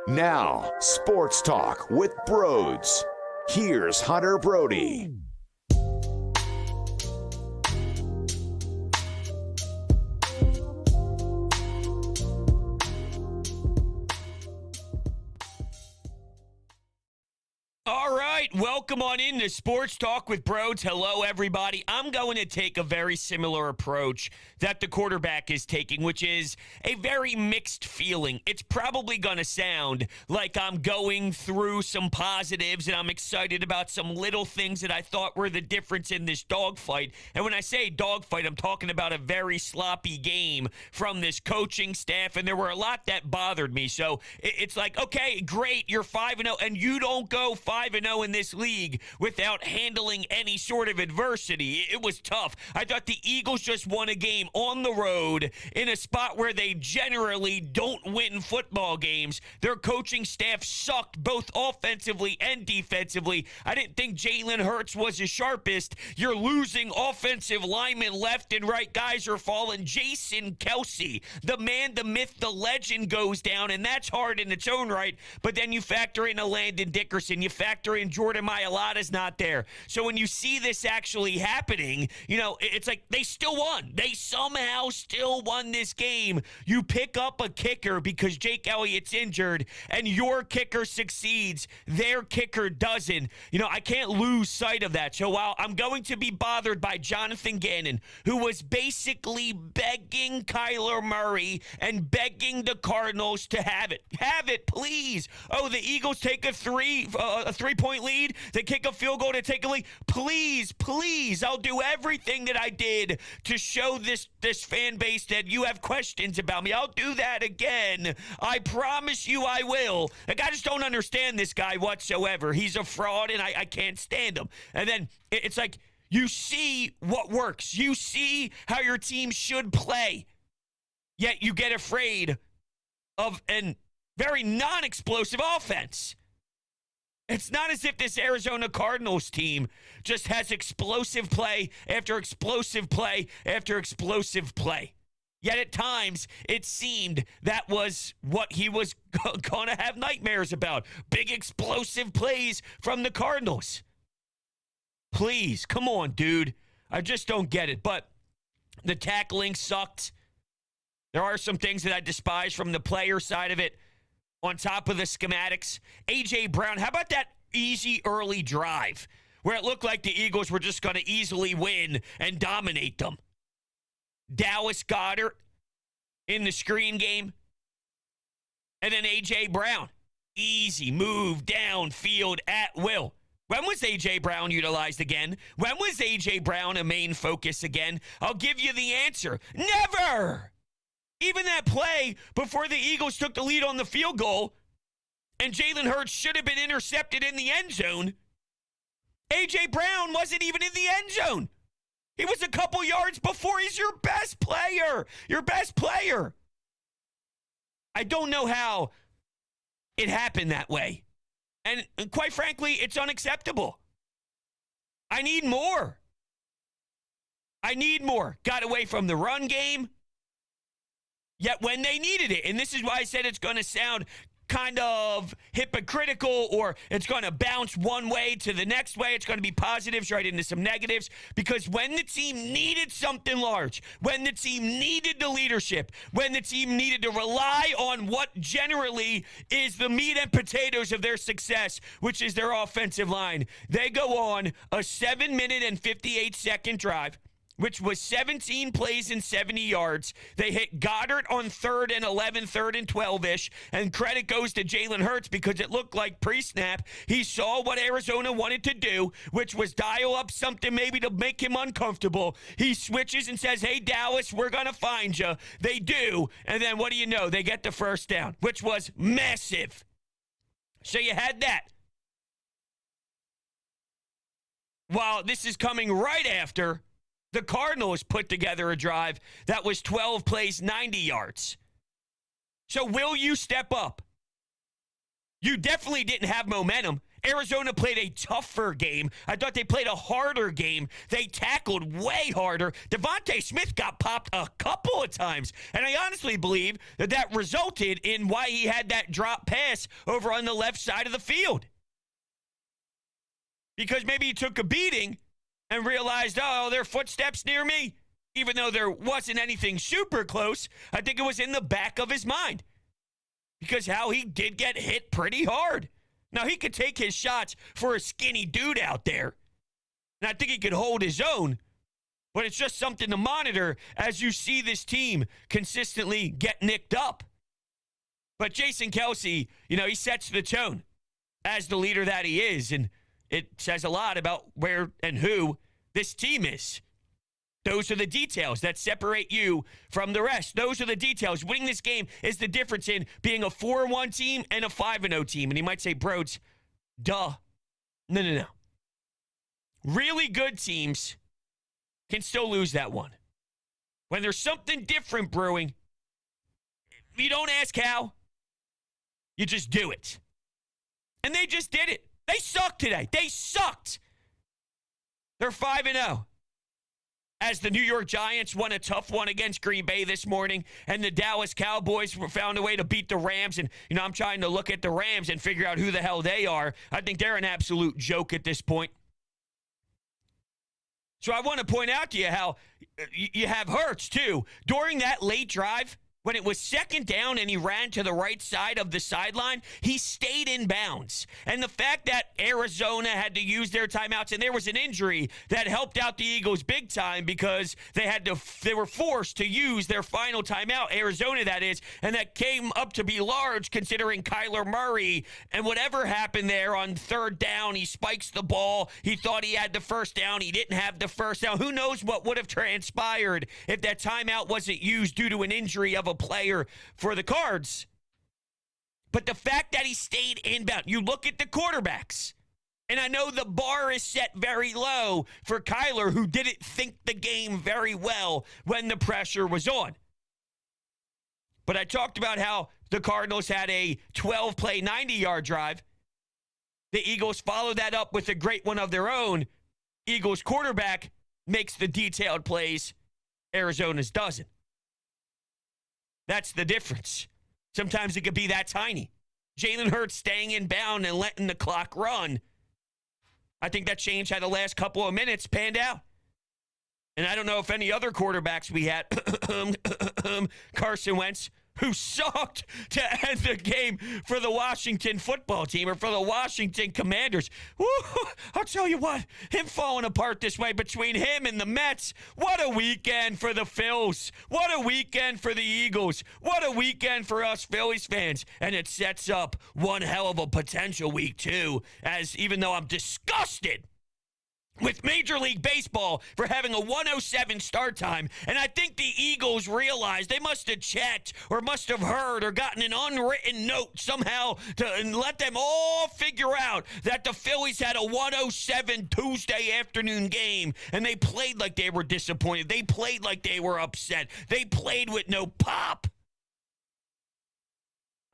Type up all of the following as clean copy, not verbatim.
Now, Sports Talk with Broads. Here's Hunter Brody. All right, welcome on into Sports Talk with Broads. Hello, everybody. I'm going to take a very similar approach that the quarterback is taking, which is a very mixed feeling. It's probably going to sound like I'm going through some positives and I'm excited about some little things that I thought were the difference in this dogfight. And when I say dogfight, I'm talking about a very sloppy game from this coaching staff, and there were a lot that bothered me. So it's like, okay, great, you're 5-0, and you don't go 5-0 in this league without handling any sort of adversity. It was tough. I thought the Eagles just won a game on the road in a spot where they generally don't win football games. Their coaching staff sucked both offensively and defensively. I didn't think Jalen Hurts was the sharpest. You're losing offensive linemen left and right. Guys are falling. Jason Kelsey, the man, the myth, the legend goes down, and that's hard in its own right. But then you factor in a Landon Dickerson. You factor in Jordan Mailata's not there. So when you see this actually happening, you know, it's like they still won. They somehow still won this game. You pick up a kicker because Jake Elliott's injured, and your kicker succeeds. Their kicker doesn't. You know, I can't lose sight of that. So while I'm going to be bothered by Jonathan Gannon, who was basically begging Kyler Murray and begging the Cardinals to have it, please. Oh, the Eagles take a three-point lead. They kick a field goal to take a lead. Please, I'll do everything that I did to show this fan base that you have questions about me. I'll do that again. I promise you I will. Like, I just don't understand this guy whatsoever. He's a fraud, and I can't stand him. And then it's like, you see what works. You see how your team should play. Yet you get afraid of a very non-explosive offense. It's not as if this Arizona Cardinals team just has explosive play after explosive play after explosive play. Yet at times, it seemed that was what he was going to have nightmares about. Big explosive plays from the Cardinals. Please, come on, dude. I just don't get it. But the tackling sucked. There are some things that I despise from the player side of it. On top of the schematics, A.J. Brown, how about that easy early drive where it looked like the Eagles were just going to easily win and dominate them? Dallas Goedert in the screen game. And then A.J. Brown, easy move downfield at will. When was A.J. Brown utilized again? When was A.J. Brown a main focus again? I'll give you the answer. Never! Even that play before the Eagles took the lead on the field goal and Jalen Hurts should have been intercepted in the end zone, A.J. Brown wasn't even in the end zone. He was a couple yards before. He's your best player. Your best player. I don't know how it happened that way. And quite frankly, it's unacceptable. I need more. Got away from the run game. Yet when they needed it, and this is why I said it's going to sound kind of hypocritical, or it's going to bounce one way to the next way. It's going to be positives right into some negatives, because when the team needed something large, when the team needed the leadership, when the team needed to rely on what generally is the meat and potatoes of their success, which is their offensive line, they go on a 7-minute and 58-second drive, which was 17 plays and 70 yards. They hit Goddard on 3rd and 11, 3rd and 12-ish, and credit goes to Jalen Hurts because it looked like pre-snap he saw what Arizona wanted to do, which was dial up something maybe to make him uncomfortable. He switches and says, hey, Dallas, we're going to find you. They do, and then what do you know? They get the first down, which was massive. So you had that. While this is coming right after the Cardinals put together a drive that was 12 plays, 90 yards. So will you step up? You definitely didn't have momentum. Arizona played a tougher game. I thought they played a harder game. They tackled way harder. Devontae Smith got popped a couple of times. And I honestly believe that resulted in why he had that drop pass over on the left side of the field. Because maybe he took a beating and realized, oh, there are footsteps near me. Even though there wasn't anything super close, I think it was in the back of his mind. Because how he did get hit pretty hard. Now, he could take his shots for a skinny dude out there. And I think he could hold his own. But it's just something to monitor as you see this team consistently get nicked up. But Jason Kelce, he sets the tone as the leader that he is. And it says a lot about where and who this team is. Those are the details that separate you from the rest. Those are the details. Winning this game is the difference in being a 4-1 team and a 5-0 team. And you might say, Broads, duh. No. Really good teams can still lose that one. When there's something different brewing, you don't ask how. You just do it. And they just did it. They sucked today. They sucked. They're 5-0. As the New York Giants won a tough one against Green Bay this morning, and the Dallas Cowboys found a way to beat the Rams. And, I'm trying to look at the Rams and figure out who the hell they are. I think they're an absolute joke at this point. So I want to point out to you how you have Hurts, too. During that late drive, when it was second down and he ran to the right side of the sideline, he stayed in bounds. And the fact that Arizona had to use their timeouts, and there was an injury that helped out the Eagles big time because they were forced to use their final timeout, Arizona that is, and that came up to be large considering Kyler Murray. And whatever happened there on third down, he spikes the ball. He thought he had the first down. He didn't have the first down. Who knows what would have transpired if that timeout wasn't used due to an injury of a player for the Cards. But the fact that he stayed inbound, you look at the quarterbacks, and I know the bar is set very low for Kyler, who didn't think the game very well when the pressure was on. But I talked about how the Cardinals had a 12-play, 90-yard drive. The Eagles followed that up with a great one of their own. Eagles quarterback makes the detailed plays. Arizona's doesn't. That's the difference. Sometimes it could be that tiny. Jalen Hurts staying in bound and letting the clock run. I think that changed how the last couple of minutes panned out. And I don't know if any other quarterbacks we had, Carson Wentz, who sucked to end the game for the Washington football team or for the Washington Commanders. Woo, I'll tell you what, him falling apart this way between him and the Mets, what a weekend for the Phils. What a weekend for the Eagles. What a weekend for us Phillies fans. And it sets up one hell of a potential week, too, as even though I'm disgusted with Major League Baseball for having a 1:07 start time. And I think the Eagles realized they must have checked or must have heard or gotten an unwritten note somehow to let them all figure out that the Phillies had a 1:07 Tuesday afternoon game. And they played like they were disappointed. They played like they were upset. They played with no pop.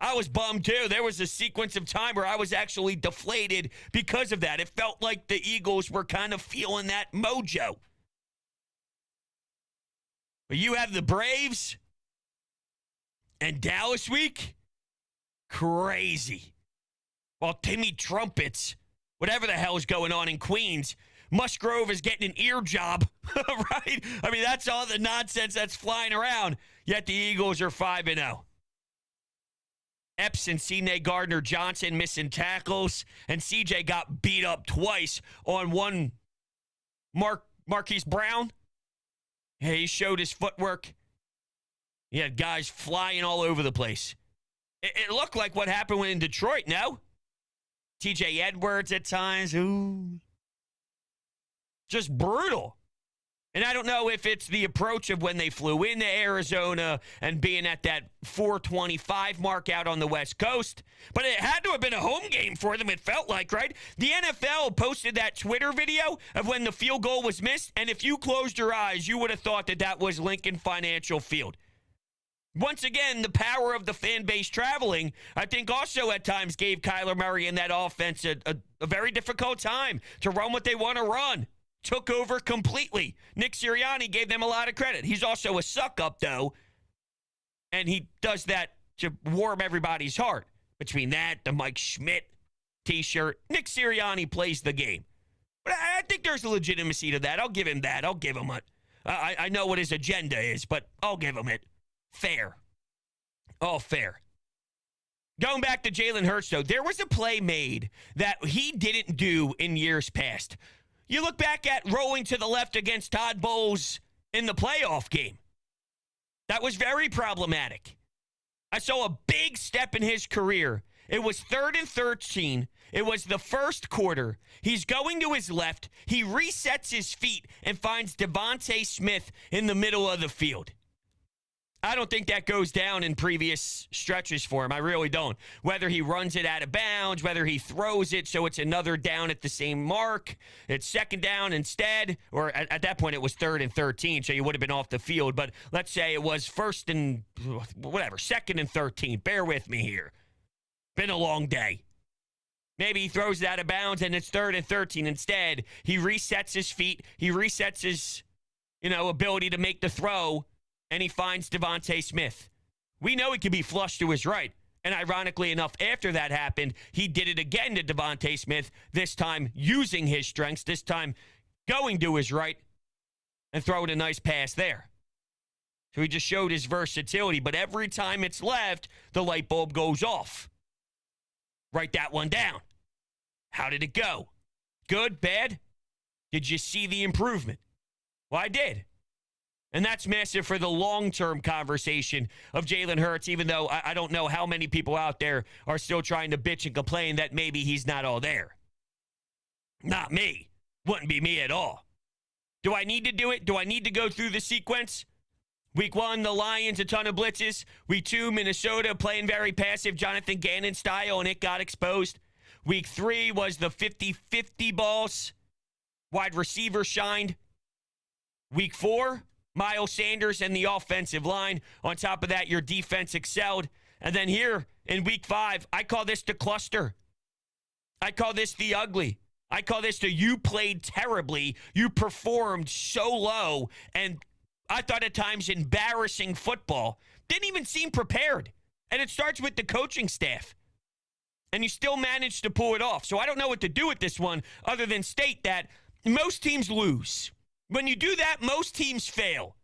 I was bummed, too. There was a sequence of time where I was actually deflated because of that. It felt like the Eagles were kind of feeling that mojo. But you have the Braves and Dallas week? Crazy. While Timmy Trumpets, whatever the hell is going on in Queens, Musgrove is getting an ear job, right? I mean, that's all the nonsense that's flying around. Yet the Eagles are 5-0. Epps and C.J. Gardner-Johnson missing tackles, and C.J. got beat up twice on one Marquise Brown. Hey, he showed his footwork. He had guys flying all over the place. It looked like what happened in Detroit, no? T.J. Edwards at times. Ooh. Just brutal. And I don't know if it's the approach of when they flew into Arizona and being at that 425 mark out on the West Coast, but it had to have been a home game for them, it felt like, right? The NFL posted that Twitter video of when the field goal was missed, and if you closed your eyes, you would have thought that that was Lincoln Financial Field. Once again, the power of the fan base traveling, I think also at times gave Kyler Murray and that offense a very difficult time to run what they want to run. Took over completely. Nick Sirianni gave them a lot of credit. He's also a suck-up, though, and he does that to warm everybody's heart. Between that, the Mike Schmidt T-shirt, Nick Sirianni plays the game. But I think there's a legitimacy to that. I'll give him that. I'll give him it. I know what his agenda is, but I'll give him it. Fair. All fair. Going back to Jalen Hurts, though, there was a play made that he didn't do in years past. You look back at rolling to the left against Todd Bowles in the playoff game. That was very problematic. I saw a big step in his career. It was 3rd and 13. It was the first quarter. He's going to his left. He resets his feet and finds Devontae Smith in the middle of the field. I don't think that goes down in previous stretches for him. I really don't. Whether he runs it out of bounds, whether he throws it so it's another down at the same mark, it's second down instead, or at that point it was 3rd and 13, so you would have been off the field. But let's say it was second and 13. Bear with me here. Been a long day. Maybe he throws it out of bounds and it's 3rd and 13 instead. He resets his feet. He resets his, ability to make the throw. And he finds Devontae Smith. We know he can be flushed to his right. And ironically enough, after that happened, he did it again to Devontae Smith, this time using his strengths, this time going to his right and throwing a nice pass there. So he just showed his versatility. But every time it's left, the light bulb goes off. Write that one down. How did it go? Good? Bad? Did you see the improvement? Well, I did. And that's massive for the long-term conversation of Jalen Hurts, even though I don't know how many people out there are still trying to bitch and complain that maybe he's not all there. Not me. Wouldn't be me at all. Do I need to do it? Do I need to go through the sequence? Week 1, the Lions, a ton of blitzes. Week 2, Minnesota playing very passive Jonathan Gannon style, and it got exposed. Week 3 was the 50-50 balls. Wide receiver shined. Week 4, Miles Sanders and the offensive line. On top of that, your defense excelled. And then here in week 5, I call this the cluster. I call this the ugly. I call this the you played terribly. You performed so low. And I thought at times embarrassing football. Didn't even seem prepared. And it starts with the coaching staff. And you still managed to pull it off. So I don't know what to do with this one other than state that most teams lose. When you do that, most teams fail.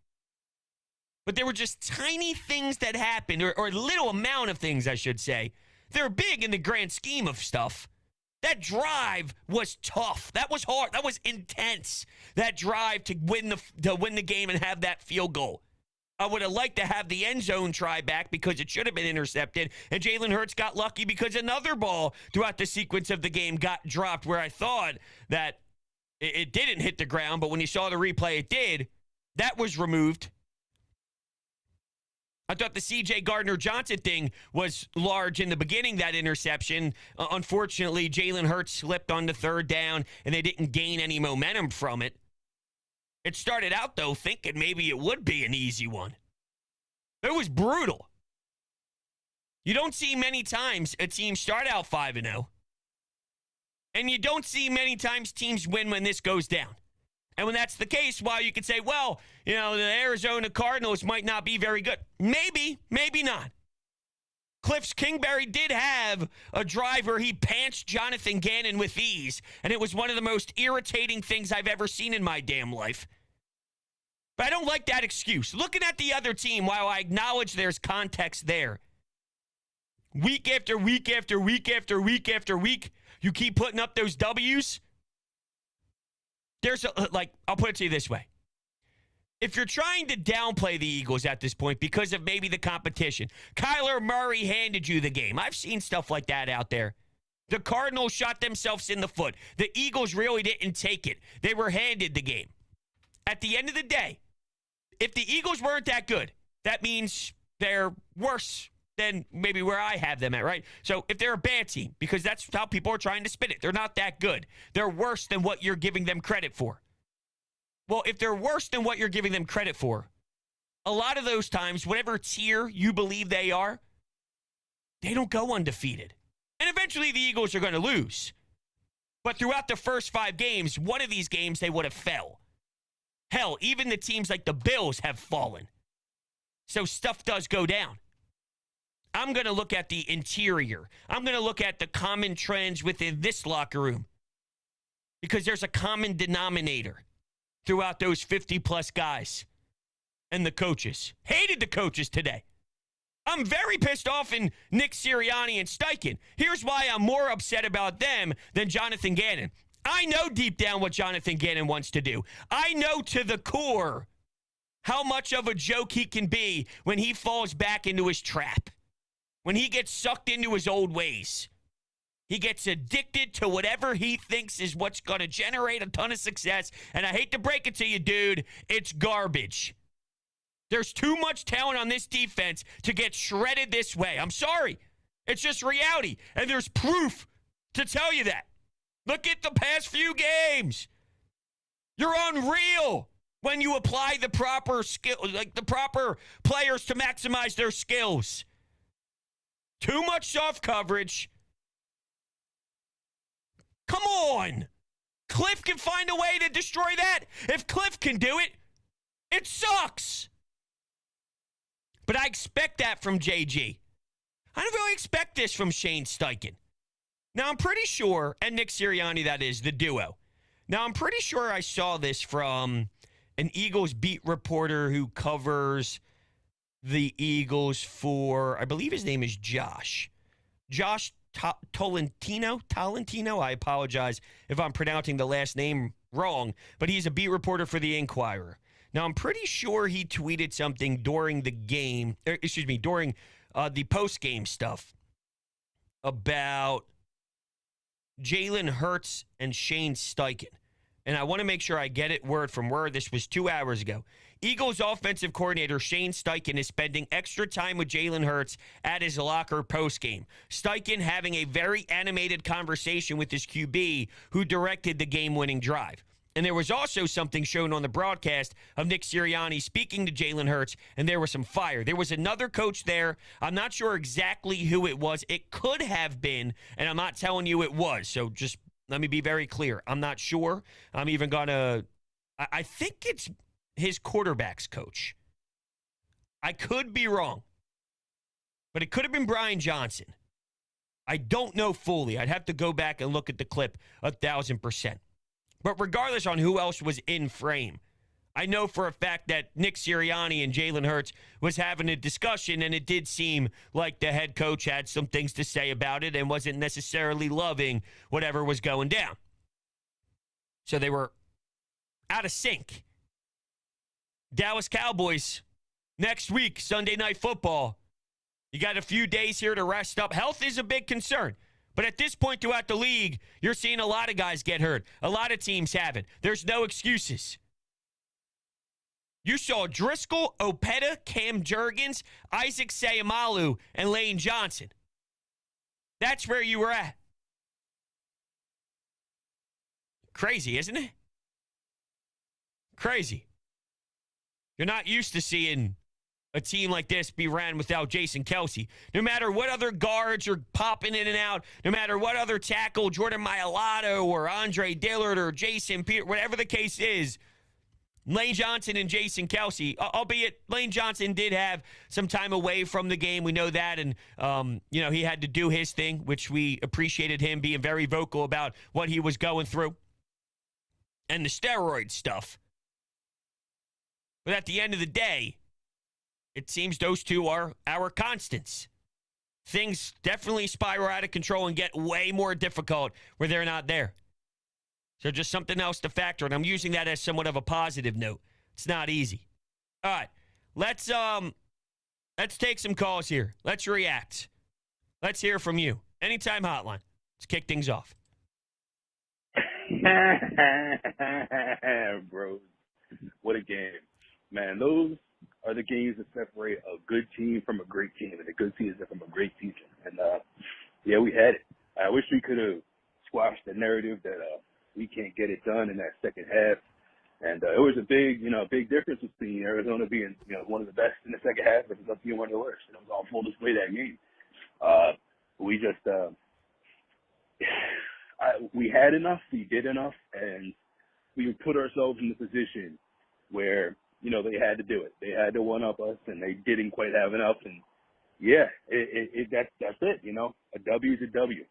But there were just tiny things that happened, or a little amount of things, I should say. They're big in the grand scheme of stuff. That drive was tough. That was hard. That was intense. That drive to win the game and have that field goal. I would have liked to have the end zone try back because it should have been intercepted. And Jalen Hurts got lucky because another ball throughout the sequence of the game got dropped where I thought that it didn't hit the ground, but when you saw the replay, it did. That was removed. I thought the C.J. Gardner-Johnson thing was large in the beginning, that interception. Unfortunately, Jalen Hurts slipped on the 3rd down, and they didn't gain any momentum from it. It started out, though, thinking maybe it would be an easy one. It was brutal. You don't see many times a team start out 5-0. And you don't see many times teams win when this goes down. And when that's the case, while you could say, well, the Arizona Cardinals might not be very good. Maybe, maybe not. Cliff Kingsbury did have a drive where he pantsed Jonathan Gannon with ease, and it was one of the most irritating things I've ever seen in my damn life. But I don't like that excuse. Looking at the other team, while I acknowledge there's context there, week after week after week after week after week, you keep putting up those W's. I'll put it to you this way. If you're trying to downplay the Eagles at this point because of maybe the competition, Kyler Murray handed you the game. I've seen stuff like that out there. The Cardinals shot themselves in the foot. The Eagles really didn't take it. They were handed the game. At the end of the day, if the Eagles weren't that good, that means they're worse than maybe where I have them at, right? So if they're a bad team, because that's how people are trying to spin it, they're not that good. They're worse than what you're giving them credit for. Well, if they're worse than what you're giving them credit for, a lot of those times, whatever tier you believe they are, they don't go undefeated. And eventually the Eagles are going to lose. But throughout the first 5 games, one of these games they would have fell. Hell, even the teams like the Bills have fallen. So stuff does go down. I'm going to look at the interior. I'm going to look at the common trends within this locker room. Because there's a common denominator throughout those 50-plus guys and the coaches. Hated the coaches today. I'm very pissed off in Nick Sirianni and Steichen. Here's why I'm more upset about them than Jonathan Gannon. I know deep down what Jonathan Gannon wants to do. I know to the core how much of a joke he can be when he falls back into his trap, when he gets sucked into his old ways. He gets addicted to whatever he thinks is what's going to generate a ton of success. And I hate to break it to you, dude, it's garbage. There's too much talent on this defense to get shredded this way. I'm sorry. It's just reality. And there's proof to tell you that. Look at the past few games. You're unreal when you apply the proper skill, like the proper players to maximize their skills. Too much soft coverage. Come on. Cliff can find a way to destroy that. If Cliff can do it, it sucks. But I expect that from JG. I don't really expect this from Shane Steichen. Now, I'm pretty sure, and Nick Sirianni, that is, the duo. Now, I'm pretty sure I saw this from an Eagles beat reporter who covers the Eagles for, I believe his name is Josh. Josh Tolentino. I apologize if I'm pronouncing the last name wrong, but he's a beat reporter for the Inquirer. Now, I'm pretty sure he tweeted something during the game, during the post-game stuff about Jalen Hurts and Shane Steichen. And I want to make sure I get it word from word. This was 2 hours ago. Eagles offensive coordinator Shane Steichen is spending extra time with Jalen Hurts at his locker post-game. Steichen having a very animated conversation with his QB who directed the game-winning drive. And there was also something shown on the broadcast of Nick Sirianni speaking to Jalen Hurts, and there was some fire. There was another coach there. I'm not sure exactly who it was. It could have been, and I'm not telling you it was. So just let me be very clear. I'm not sure. I'm even going to – I think it's his quarterback's coach. I could be wrong, but it could have been Brian Johnson. I don't know fully. I'd have to go back and look at the clip 1,000%. But regardless on who else was in frame, I know for a fact that Nick Sirianni and Jalen Hurts was having a discussion, and it did seem like the head coach had some things to say about it and wasn't necessarily loving whatever was going down. So they were out of sync. Dallas Cowboys next week, Sunday Night Football. You got a few days here to rest up. Health is a big concern. But at this point throughout the league, you're seeing a lot of guys get hurt. A lot of teams haven't. There's no excuses. You saw Driscoll, Opeta, Cam Jurgens, Isaac Seumalo, and Lane Johnson. That's where you were at. Crazy, isn't it? Crazy. You're not used to seeing a team like this be ran without Jason Kelce. No matter what other guards are popping in and out, no matter what other tackle, Jordan Mailata or Andre Dillard or Jason Pierre, whatever the case is, Lane Johnson and Jason Kelce, albeit Lane Johnson did have some time away from the game. We know that. And, he had to do his thing, which we appreciated him being very vocal about what he was going through and the steroid stuff. But at the end of the day, it seems those two are our constants. Things definitely spiral out of control and get way more difficult where they're not there. So just something else to factor, and I'm using that as somewhat of a positive note. It's not easy. All right, let's take some calls here. Let's react. Let's hear from you. Anytime hotline. Let's kick things off. Bro, what a game. Man, those are the games that separate a good team from a great team and a good season from a great season. And, we had it. I wish we could have squashed the narrative that we can't get it done in that second half And it was a big difference between Arizona being, one of the best in the second half versus us being one of the worst. It was all full display that game. We just, we had enough, we did enough, and we put ourselves in the position where, they had to do it. They had to one-up us, and they didn't quite have enough. And, yeah, that's it, A W is a W.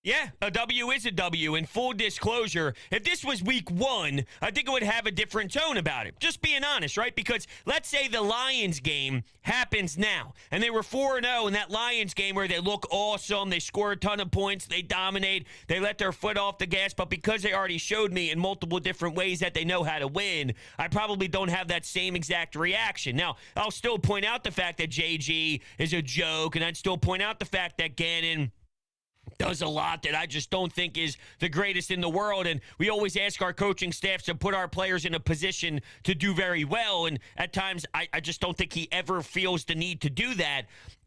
Yeah, a W is a W. In full disclosure, if this was week 1, I think it would have a different tone about it. Just being honest, right? Because let's say the Lions game happens now, and they were 4-0 in that Lions game where they look awesome, they score a ton of points, they dominate, they let their foot off the gas, but because they already showed me in multiple different ways that they know how to win, I probably don't have that same exact reaction. Now, I'll still point out the fact that JG is a joke, and I'd still point out the fact that Gannon does a lot that I just don't think is the greatest in the world. And we always ask our coaching staffs to put our players in a position to do very well. And at times, I just don't think he ever feels the need to do that.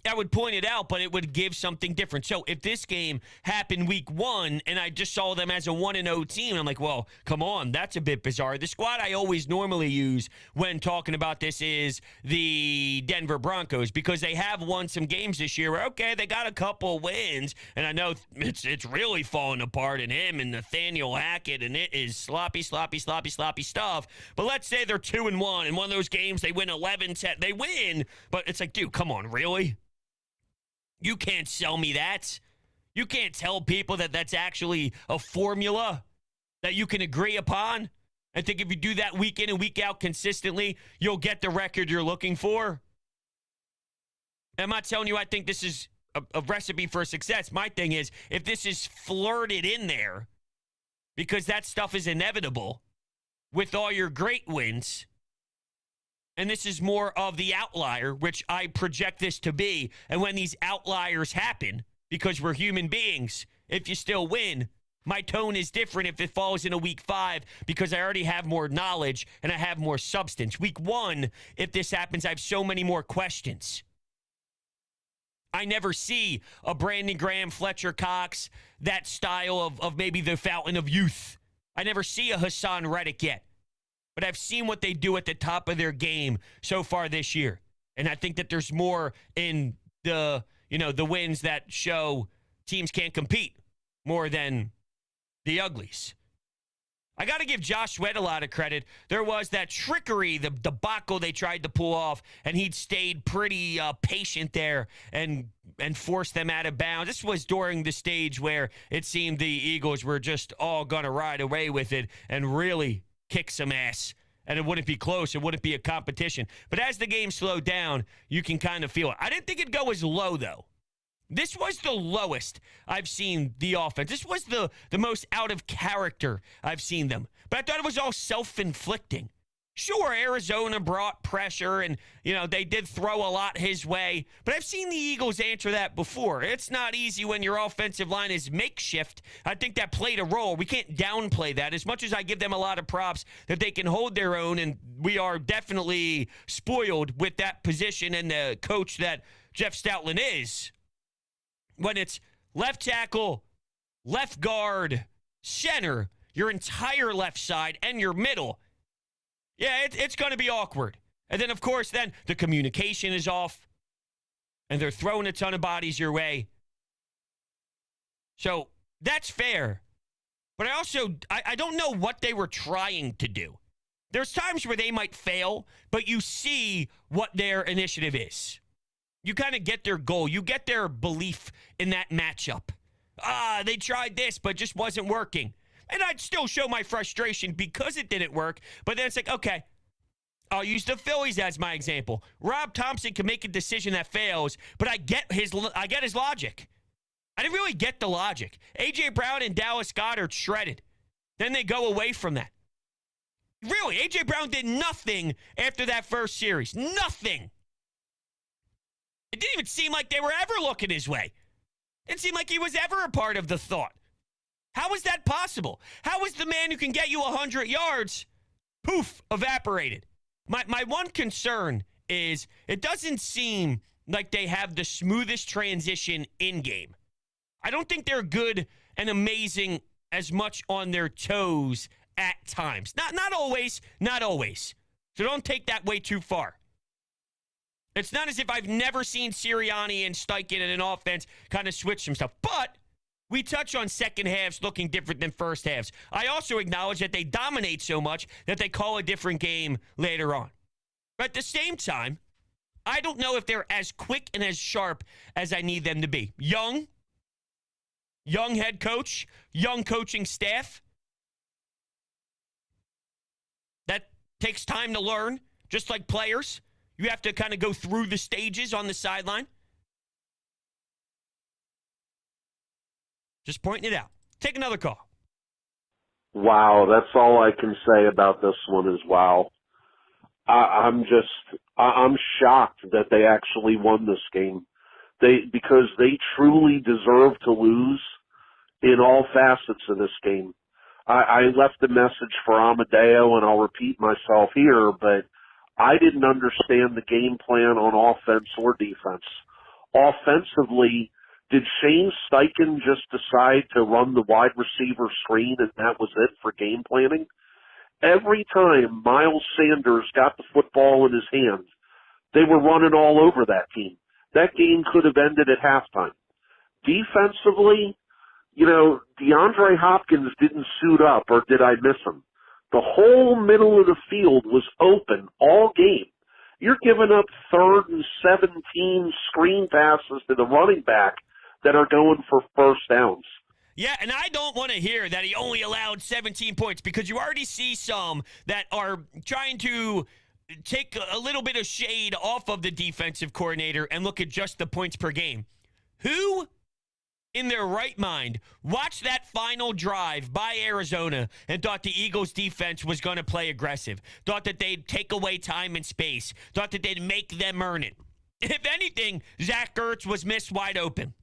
I would point it out, but it would give something different. So if this game happened week 1 and I just saw them as a 1-0 team, I'm like, well, come on, that's a bit bizarre. The squad I always normally use when talking about this is the Denver Broncos, because they have won some games this year where, okay, they got a couple wins, and I know it's really falling apart in him and Nathaniel Hackett, and it is sloppy stuff. But let's say they're 2-1, and one of those games they win 11-10. They win, but it's like, dude, come on, really? You can't sell me that. You can't tell people that that's actually a formula that you can agree upon. I think if you do that week in and week out consistently, you'll get the record you're looking for. I'm not telling you I think this is a recipe for success. My thing is, if this is flirted in there, because that stuff is inevitable with all your great wins, and this is more of the outlier, which I project this to be. And when these outliers happen, because we're human beings, if you still win, my tone is different if it falls in a week 5, because I already have more knowledge and I have more substance. Week 1, if this happens, I have so many more questions. I never see a Brandon Graham, Fletcher Cox, that style of maybe the fountain of youth. I never see a Hassan Reddick yet. But I've seen what they do at the top of their game so far this year. And I think that there's more in the wins that show teams can't compete more than the uglies. I got to give Josh Sweat a lot of credit. There was that trickery, the debacle they tried to pull off, and he'd stayed pretty patient there and forced them out of bounds. This was during the stage where it seemed the Eagles were just all going to ride away with it and really kick some ass, and it wouldn't be close. It wouldn't be a competition. But as the game slowed down, you can kind of feel it. I didn't think it'd go as low, though. This was the lowest I've seen the offense. This was the most out of character I've seen them. But I thought it was all self-inflicting. Sure, Arizona brought pressure, and, they did throw a lot his way. But I've seen the Eagles answer that before. It's not easy when your offensive line is makeshift. I think that played a role. We can't downplay that. As much as I give them a lot of props that they can hold their own, and we are definitely spoiled with that position and the coach that Jeff Stoutland is. When it's left tackle, left guard, center, your entire left side, and your middle, yeah, it's going to be awkward. And then, of course, then the communication is off, and they're throwing a ton of bodies your way. So that's fair. But I don't know what they were trying to do. There's times where they might fail, but you see what their initiative is. You kind of get their goal. You get their belief in that matchup. They tried this, but just wasn't working. And I'd still show my frustration because it didn't work. But then it's like, okay, I'll use the Phillies as my example. Rob Thompson can make a decision that fails, but I get his logic. I didn't really get the logic. A.J. Brown and Dallas Goedert shredded. Then they go away from that. Really, A.J. Brown did nothing after that first series. Nothing. It didn't even seem like they were ever looking his way. It didn't seem like he was ever a part of the thought. How is that possible? How is the man who can get you 100 yards, poof, evaporated? My one concern is it doesn't seem like they have the smoothest transition in-game. I don't think they're good and amazing as much on their toes at times. Not always, not always. So don't take that way too far. It's not as if I've never seen Sirianni and Steichen in an offense kind of switch some stuff. But we touch on second halves looking different than first halves. I also acknowledge that they dominate so much that they call a different game later on. But at the same time, I don't know if they're as quick and as sharp as I need them to be. Young head coach, young coaching staff. That takes time to learn, just like players. You have to kind of go through the stages on the sideline. Just pointing it out. Take another call. Wow, that's all I can say about this one is wow. I'm shocked that they actually won this game. Because they truly deserve to lose in all facets of this game. I left a message for Amadeo, and I'll repeat myself here, but I didn't understand the game plan on offense or defense. Offensively, did Shane Steichen just decide to run the wide receiver screen and that was it for game planning? Every time Miles Sanders got the football in his hands, they were running all over that team. That game could have ended at halftime. Defensively, DeAndre Hopkins didn't suit up, or did I miss him? The whole middle of the field was open all game. You're giving up 3rd and 17 screen passes to the running back that are going for first downs. Yeah, and I don't want to hear that he only allowed 17 points because you already see some that are trying to take a little bit of shade off of the defensive coordinator and look at just the points per game. Who in their right mind watched that final drive by Arizona and thought the Eagles defense was going to play aggressive, thought that they'd take away time and space, thought that they'd make them earn it? If anything, Zach Ertz was missed wide open.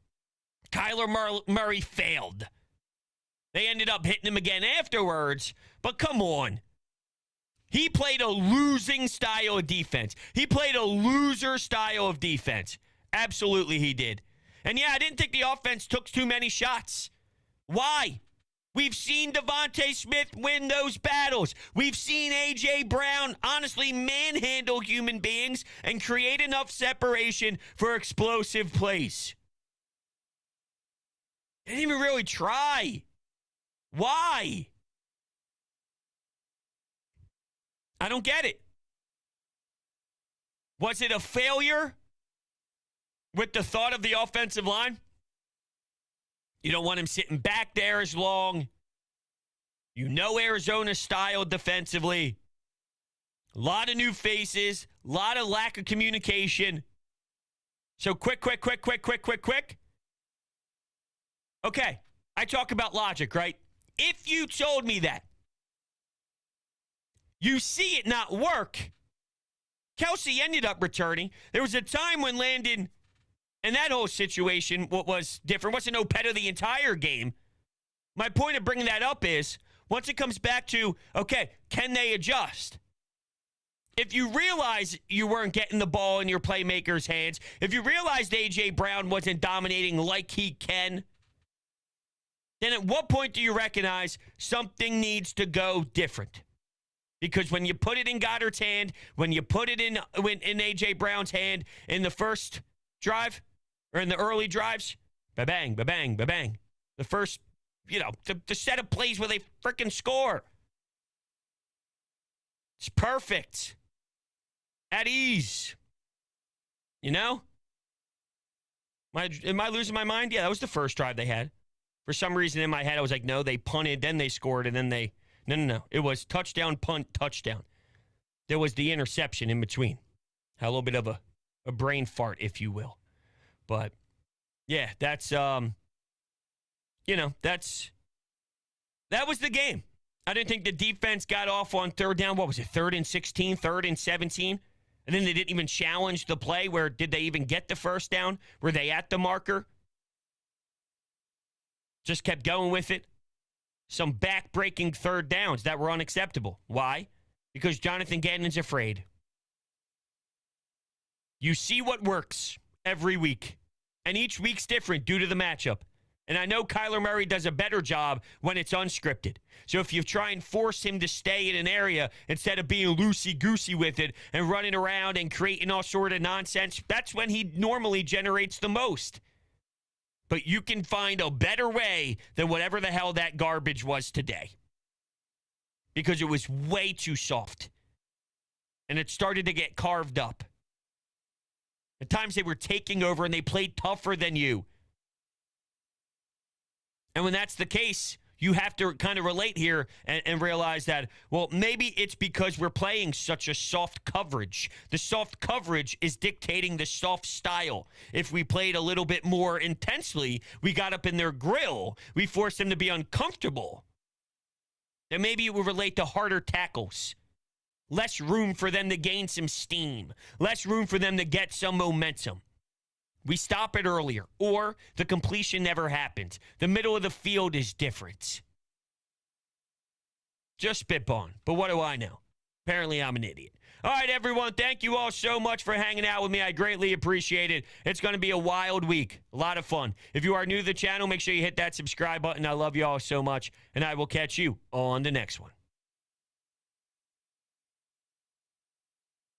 Kyler Murray failed. They ended up hitting him again afterwards, but come on. He played a losing style of defense. He played a loser style of defense. Absolutely he did. And yeah, I didn't think the offense took too many shots. Why? We've seen Devontae Smith win those battles. We've seen A.J. Brown honestly manhandle human beings and create enough separation for explosive plays. They didn't even really try. Why? I don't get it. Was it a failure with the thought of the offensive line? You don't want him sitting back there as long. You know Arizona's style defensively. A lot of new faces. A lot of lack of communication. So quick. Okay, I talk about logic, right? If you told me that, you see it not work. Kelsey ended up returning. There was a time when Landon and that whole situation was different. Wasn't no better the entire game. My point of bringing that up is, once it comes back to, okay, can they adjust? If you realize you weren't getting the ball in your playmakers' hands, if you realized A.J. Brown wasn't dominating like he can, then at what point do you recognize something needs to go different? Because when you put it in Goddard's hand, when you put it in A.J. Brown's hand in the first drive, or in the early drives, ba-bang, ba-bang, ba-bang. The first, the set of plays where they frickin' score. It's perfect. At ease. Am I losing my mind? Yeah, that was the first drive they had. For some reason in my head, I was like, no, they punted, then they scored, and then they... No. It was touchdown, punt, touchdown. There was the interception in between. Had a little bit of a brain fart, if you will. But, yeah, that was the game. I didn't think the defense got off on third down. What was it, 3rd and 16, 3rd and 17? And then they didn't even challenge the play. Where did they even get the first down? Were they at the marker? Just kept going with it. Some back-breaking third downs that were unacceptable. Why? Because Jonathan Gannon's afraid. You see what works every week. And each week's different due to the matchup. And I know Kyler Murray does a better job when it's unscripted. So if you try and force him to stay in an area instead of being loosey-goosey with it and running around and creating all sort of nonsense, that's when he normally generates the most. But you can find a better way than whatever the hell that garbage was today. Because it was way too soft. And it started to get carved up. At times they were taking over and they played tougher than you. And when that's the case, you have to kind of relate here and realize that, well, maybe it's because we're playing such a soft coverage. The soft coverage is dictating the soft style. If we played a little bit more intensely, we got up in their grill, we forced them to be uncomfortable. Then maybe it would relate to harder tackles. Less room for them to gain some steam. Less room for them to get some momentum. We stop it earlier, or the completion never happens. The middle of the field is different. Just spitballing, but what do I know? Apparently I'm an idiot. All right, everyone, thank you all so much for hanging out with me. I greatly appreciate it. It's going to be a wild week, a lot of fun. If you are new to the channel, make sure you hit that subscribe button. I love you all so much, and I will catch you on the next one.